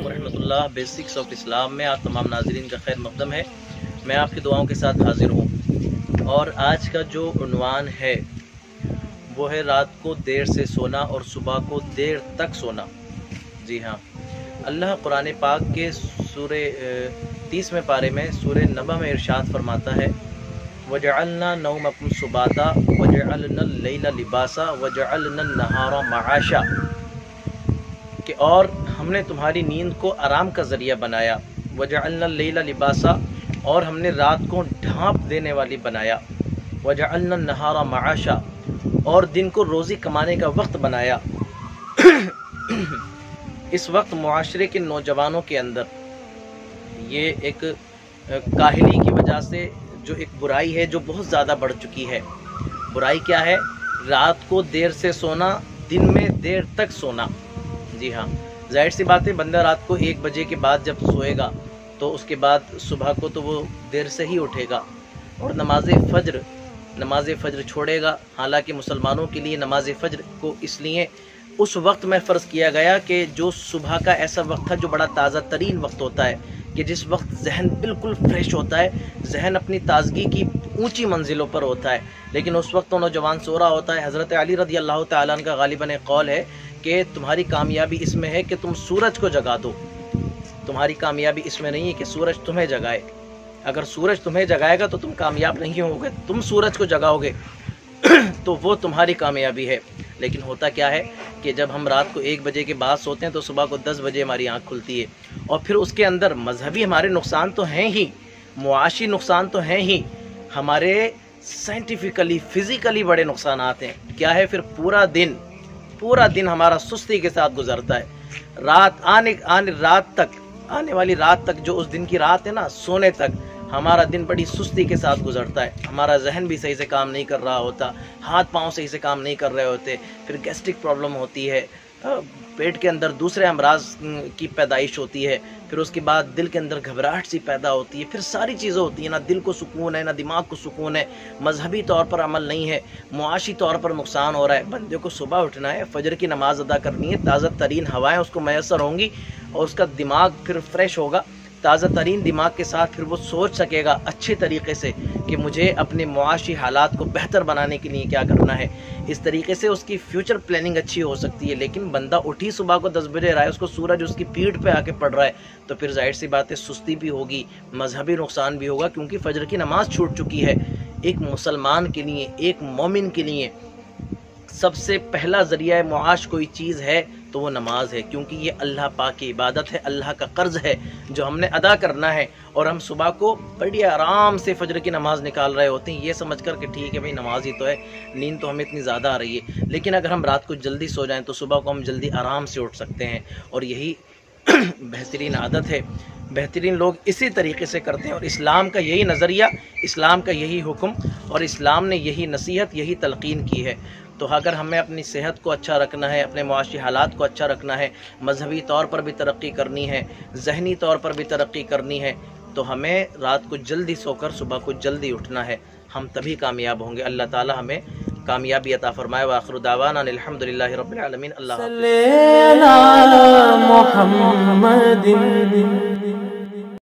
रहमतुल्लाह basics of Islam में आप तमाम नाज़रीन का खैर मक़दम है। मैं आपकी दुआओं के साथ हाज़िर हूँ और आज का जो उन्वान है वो है रात को देर से सोना और सुबह को देर तक सोना। जी हाँ, अल्लाह कुरान पाक के सूरे 30वें पारे में सूरे नबा में इरशाद फरमाता है, वजअलना नौमकुम सुबाता वजअलना लैला लिबासा वजअलना नहारा मआशा, कि और हमने तुम्हारी नींद को आराम का ज़रिया बनाया, वजअलना लैला लिबासा, और हमने रात को ढांप देने वाली बनाया, वजअलना नहारा मआशा, और दिन को रोज़ी कमाने का वक्त बनाया। इस वक्त मुआशरे के नौजवानों के अंदर ये एक काहिली की वजह से जो एक बुराई है जो बहुत ज़्यादा बढ़ चुकी है। बुराई क्या है? रात को देर से सोना, दिन में देर तक सोना। जी हाँ, जाहिर सी बात है, बंदा रात को 1 बजे के बाद जब सोएगा तो उसके बाद सुबह को तो वो देर से ही उठेगा और नमाज फ़ज्र छोड़ेगा। हालांकि मुसलमानों के लिए नमाज फ़ज्र को इसलिए उस वक्त में फ़र्ज़ किया गया कि जो सुबह का ऐसा वक्त था जो बड़ा ताज़ा तरीन वक्त होता है, कि जिस वक्त जहन बिल्कुल फ्रेश होता है, जहन अपनी ताज़गी की ऊंची मंजिलों पर होता है। लेकिन उस वक्त तो नौजवान सो रहा होता है। हज़रत अली रज़ी अल्लाह तआला अन्हु का गालिबन एक कौल है कि तुम्हारी कामयाबी इसमें है कि तुम सूरज को जगा दो, तुम्हारी कामयाबी इसमें नहीं है कि सूरज तुम्हें जगाए। अगर सूरज तुम्हें जगाएगा तो तुम कामयाब नहीं होगे, तुम सूरज को जगाओगे तो वो तुम्हारी कामयाबी है। लेकिन होता क्या है कि जब हम रात को 1 बजे के बाद सोते हैं तो सुबह को 10 बजे हमारी आँख खुलती है। और फिर उसके अंदर मजहबी हमारे नुकसान तो हैं ही, मुआशी नुकसान तो हैं ही, हमारे साइंटिफिकली फिज़िकली बड़े नुकसान हैं। क्या है? फिर पूरा दिन हमारा सुस्ती के साथ गुजरता है। आने वाली रात तक, जो उस दिन की रात है ना, सोने तक हमारा दिन बड़ी सुस्ती के साथ गुजरता है। हमारा जहन भी सही से काम नहीं कर रहा होता, हाथ पांव सही से काम नहीं कर रहे होते, फिर गैस्ट्रिक प्रॉब्लम होती है, पेट के अंदर दूसरे अमराज की पैदाइश होती है, फिर उसके बाद दिल के अंदर घबराहट सी पैदा होती है, फिर सारी चीज़ें होती हैं। ना दिल को सुकून है, ना दिमाग को सुकून है, मजहबी तौर पर अमल नहीं है, मुआशी तौर पर नुकसान हो रहा है। बंदे को सुबह उठना है, फजर की नमाज अदा करनी है, ताज़ा तरीन हवाएँ उसको मैसर होंगी और उसका दिमाग फिर फ्रेश होगा। ताज़ा तरीन दिमाग के साथ फिर वो सोच सकेगा अच्छे तरीके से कि मुझे अपने मुआशी हालात को बेहतर बनाने के लिए क्या करना है। इस तरीके से उसकी फ्यूचर प्लानिंग अच्छी हो सकती है। लेकिन बंदा उठी सुबह को 10 बजे रहा है, उसको सूरज उसकी पीठ पे आके पड़ रहा है, तो फिर जाहिर सी बात है सुस्ती भी होगी, मजहबी नुकसान भी होगा, क्योंकि फजर की नमाज छूट चुकी है। एक मुसलमान के लिए, एक मोमिन के लिए सबसे पहला ज़रिया मुआश कोई चीज़ है तो वो नमाज है, क्योंकि ये अल्लाह पाक की इबादत है, अल्लाह का कर्ज है जो हमने अदा करना है। और हम सुबह को बड़ी आराम से फजर की नमाज निकाल रहे होते हैं, ये समझ कर कि ठीक है भाई नमाज ही तो है, नींद तो हमें इतनी ज़्यादा आ रही है। लेकिन अगर हम रात को जल्दी सो जाएं तो सुबह को हम जल्दी आराम से उठ सकते हैं, और यही बेहतरीन आदत है। बेहतरीन लोग इसी तरीके से करते हैं, और इस्लाम का यही नज़रिया, इस्लाम का यही हुक्म, और इस्लाम ने यही नसीहत, यही तलकीन की है। तो अगर हमें अपनी सेहत को अच्छा रखना है, अपने मुआशी हालात को अच्छा रखना है, मजहबी तौर पर भी तरक्की करनी है, जहनी तौर पर भी तरक्की करनी है, तो हमें रात को जल्दी सोकर सुबह को जल्दी उठना है। हम तभी कामयाब होंगे। अल्लाह ताला हमें कामयाबी अता फरमाए। व आखिरु दावाना अल्हम्दुलिल्लाहि रब्बिल आलमीन। अल्लाह हाफ़िज़।